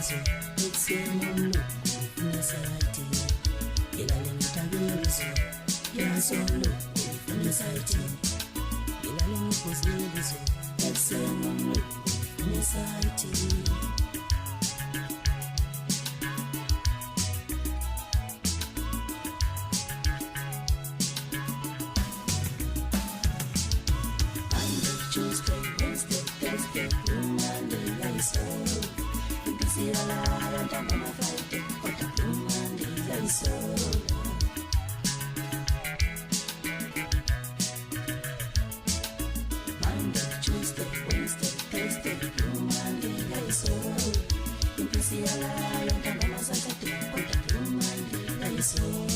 so it's a mono university ila lenitabiru so ya solo university ila lenipozidi so it's a mono university. Tuesday, Wednesday, Thursday, Monday, I saw. You can see a lot of time on my Friday, but the Monday, I saw. Monday, Tuesday, Wednesday, Thursday, Monday, I saw. You can see a lot of time on my Saturday, but the Monday, I saw.